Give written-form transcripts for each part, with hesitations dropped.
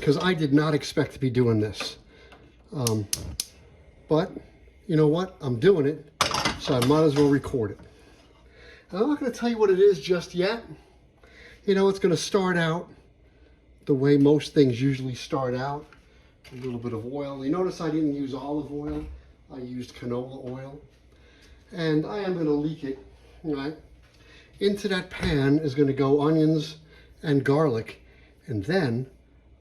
because I did not expect to be doing this. But you know what? I'm doing it, so I might as well record it. And I'm not going to tell you what it is just yet. You know, it's going to start out the way most things usually start out. A little bit of oil. You notice I didn't use olive oil. I used canola oil. And I am going to leak it, right? Into that pan is going to go onions and garlic. And then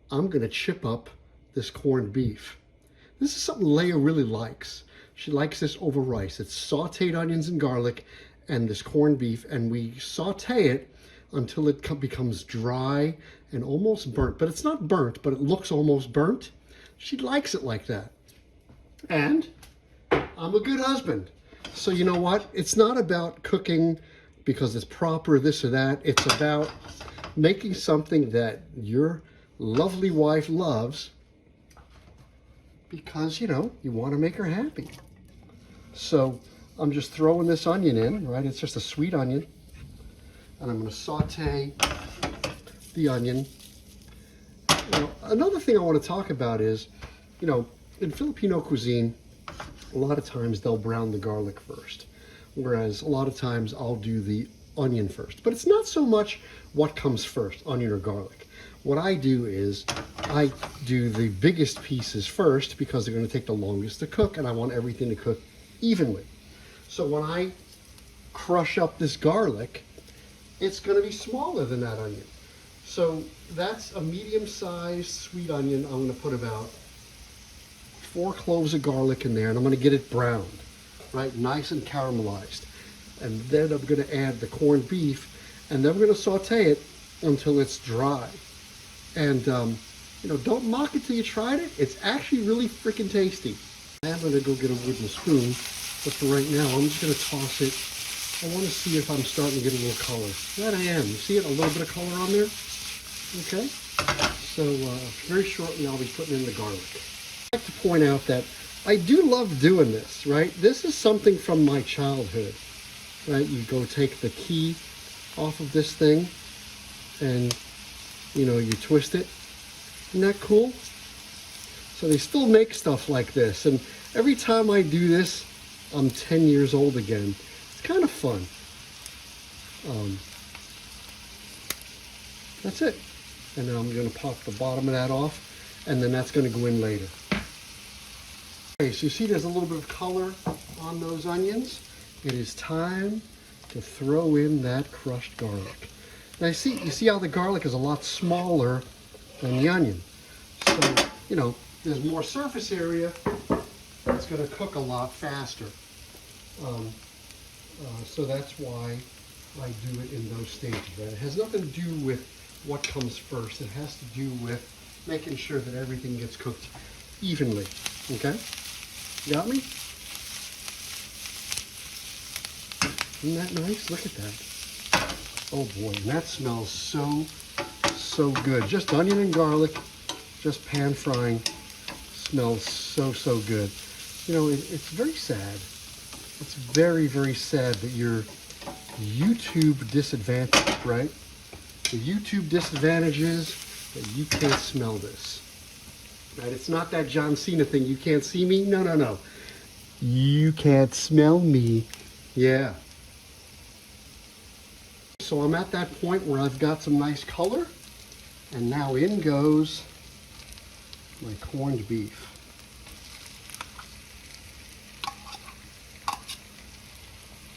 I'm going to chip up this corned beef. This is something Leia really likes. She likes this over rice. It's sauteed onions and garlic and this corned beef, and we saute it until it becomes dry and almost burnt. But it's not burnt, but it looks almost burnt. She likes it like that. And I'm a good husband. So you know what? It's not about cooking because it's proper, this or that. It's about making something that your lovely wife loves because, you know, you want to make her happy. So I'm just throwing this onion in, right? It's just a sweet onion. And I'm going to saute the onion. You know, another thing I want to talk about is, you know, in Filipino cuisine, a lot of times they'll brown the garlic first, whereas a lot of times I'll do the onion first. But it's not so much what comes first, onion or garlic. What I do is I do the biggest pieces first because they're going to take the longest to cook, and I want everything to cook evenly. So when I crush up this garlic, it's going to be smaller than that onion. So that's a medium-sized sweet onion. I'm going to put about 4 cloves of garlic in there, and I'm going to get it browned, right, nice and caramelized. And then I'm going to add the corned beef, and then we're going to saute it until it's dry. And you know, don't mock it till you tried it. It's actually really freaking tasty. I'm going to go get a wooden spoon, but for right now, I'm just going to toss it. I want to see if I'm starting to get a little color. That I am. You see it? A little bit of color on there? Okay. So very shortly, I'll be putting in the garlic. I'd like to point out that I do love doing this, right? This is something from my childhood, right? You go take the key off of this thing and, you know, you twist it. Isn't that cool? So they still make stuff like this. And every time I do this, I'm 10 years old again. It's kind of fun. That's it. And now I'm going to pop the bottom of that off, and then that's going to go in later. Okay, so you see there's a little bit of color on those onions. It is time to throw in that crushed garlic. Now you see how the garlic is a lot smaller than the onion. So, you know, there's more surface area. It's going to cook a lot faster. So that's why I do it in those stages. Right? It has nothing to do with what comes first. It has to do with making sure that everything gets cooked evenly. Okay? Got me? Isn't that nice? Look at that. Oh boy, and that smells so good. Just onion and garlic, just pan frying. Smells so good. You know, it's very sad. It's very, very sad that you're YouTube disadvantaged, right? The YouTube disadvantage is that you can't smell this. Right? It's not that John Cena thing, you can't see me. No. You can't smell me. Yeah. So I'm at that point where I've got some nice color, and now in goes my corned beef.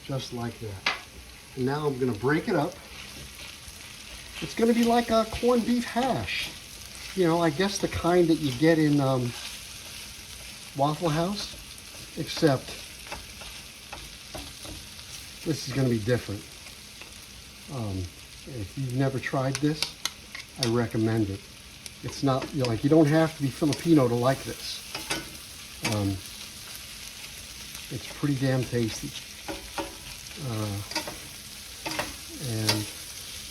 Just like that. And now I'm going to break it up. It's going to be like a corned beef hash. You know, I guess the kind that you get in Waffle House, except this is going to be different. If you've never tried this, I recommend it. It's not, you know, like, you don't have to be Filipino to like this. It's pretty damn tasty. And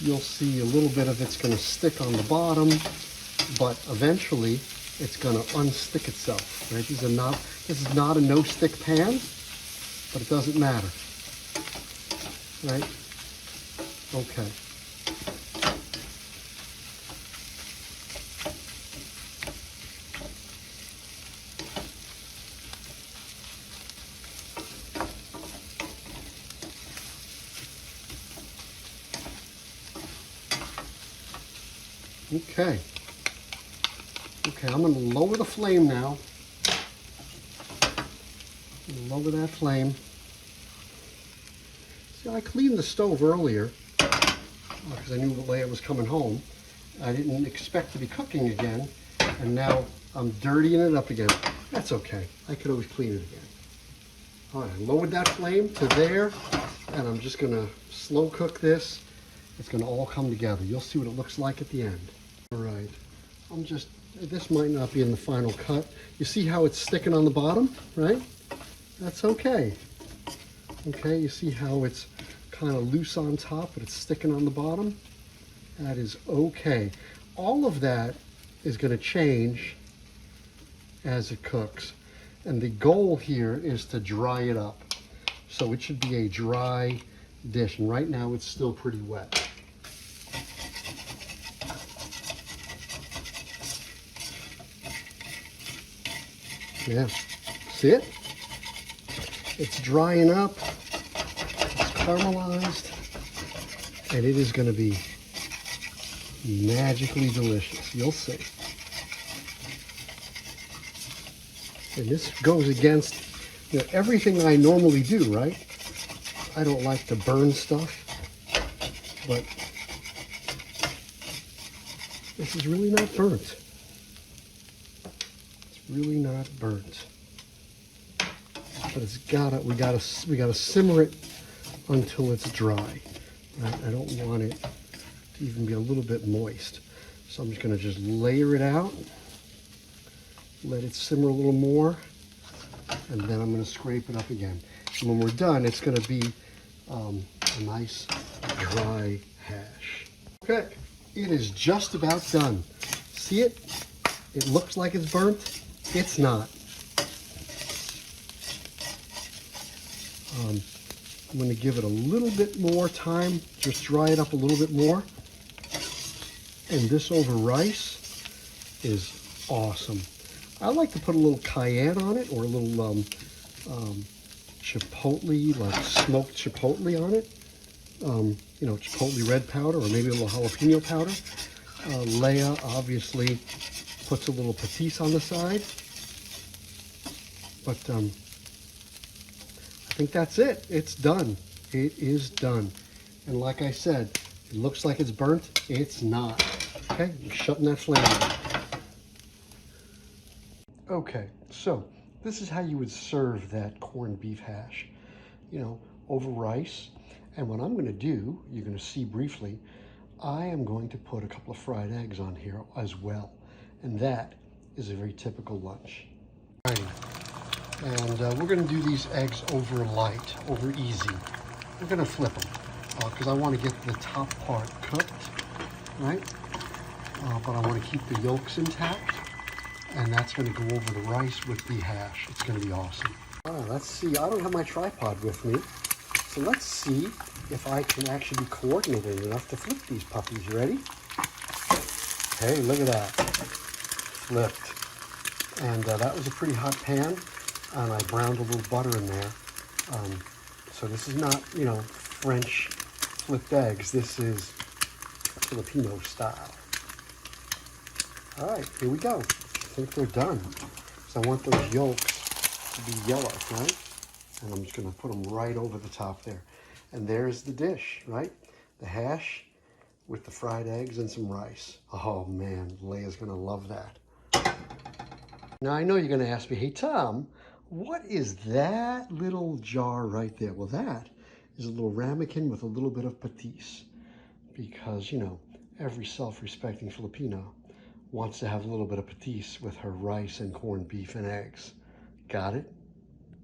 you'll see a little bit of it's going to stick on the bottom, but eventually it's going to unstick itself. Right? This is not a no-stick pan, but it doesn't matter. Right? Okay. Okay. Okay, I'm going to lower the flame now. Lower that flame. See, I cleaned the stove earlier because I knew Leia was coming home. I didn't expect to be cooking again, and now I'm dirtying it up again. That's okay. I could always clean it again. All right, I lowered that flame to there, and I'm just going to slow cook this. It's going to all come together. You'll see what it looks like at the end. All right, this might not be in the final cut. You see how it's sticking on the bottom, right? That's okay. Okay, you see how it's kind of loose on top, but it's sticking on the bottom? That is okay. All of that is going to change as it cooks. And the goal here is to dry it up. So it should be a dry dish. And right now it's still pretty wet. Yeah, see it? It's drying up, it's caramelized, and it is going to be magically delicious. You'll see. And this goes against, everything I normally do, right? I don't like to burn stuff, but this is really not burnt. It's really not burnt. But we gotta simmer it until it's dry. Right? I don't want it to even be a little bit moist. So I'm just gonna layer it out, let it simmer a little more, and then I'm gonna scrape it up again. And when we're done, it's gonna be a nice dry hash. Okay, it is just about done. See it? It looks like it's burnt. It's not. I'm going to give it a little bit more time, just dry it up a little bit more. And this over rice is awesome. I like to put a little cayenne on it, or a little chipotle, like smoked chipotle on it. Chipotle red powder, or maybe a little jalapeno powder. Leia obviously puts a little patis on the side. But I think that's it. It's done. It is done. And like I said, it looks like it's burnt. It's not. Okay, I'm shutting that flame off. Okay, so this is how you would serve that corned beef hash, over rice. And what I'm going to do, you're going to see briefly, I am going to put a couple of fried eggs on here as well. And that is a very typical lunch. Alrighty. And we're going to do these eggs over light, over easy. We're going to flip them because I want to get the top part cooked, right? But I want to keep the yolks intact, and that's going to go over the rice with the hash. It's going to be awesome. All right, let's see. I don't have my tripod with me, so let's see if I can actually be coordinated enough to flip these puppies. You ready? Hey, look at that. Flipped. And that was a pretty hot pan. And I browned a little butter in there. So this is not, French flipped eggs. This is Filipino style. All right, here we go. I think they're done. So I want those yolks to be yellow, right? And I'm just gonna put them right over the top there. And there's the dish, right? The hash with the fried eggs and some rice. Oh man, Leia's gonna love that. Now I know you're gonna ask me, hey Tom, what is that little jar right there? Well, that is a little ramekin with a little bit of patis. Because, every self-respecting Filipino wants to have a little bit of patis with her rice and corned beef and eggs. Got it?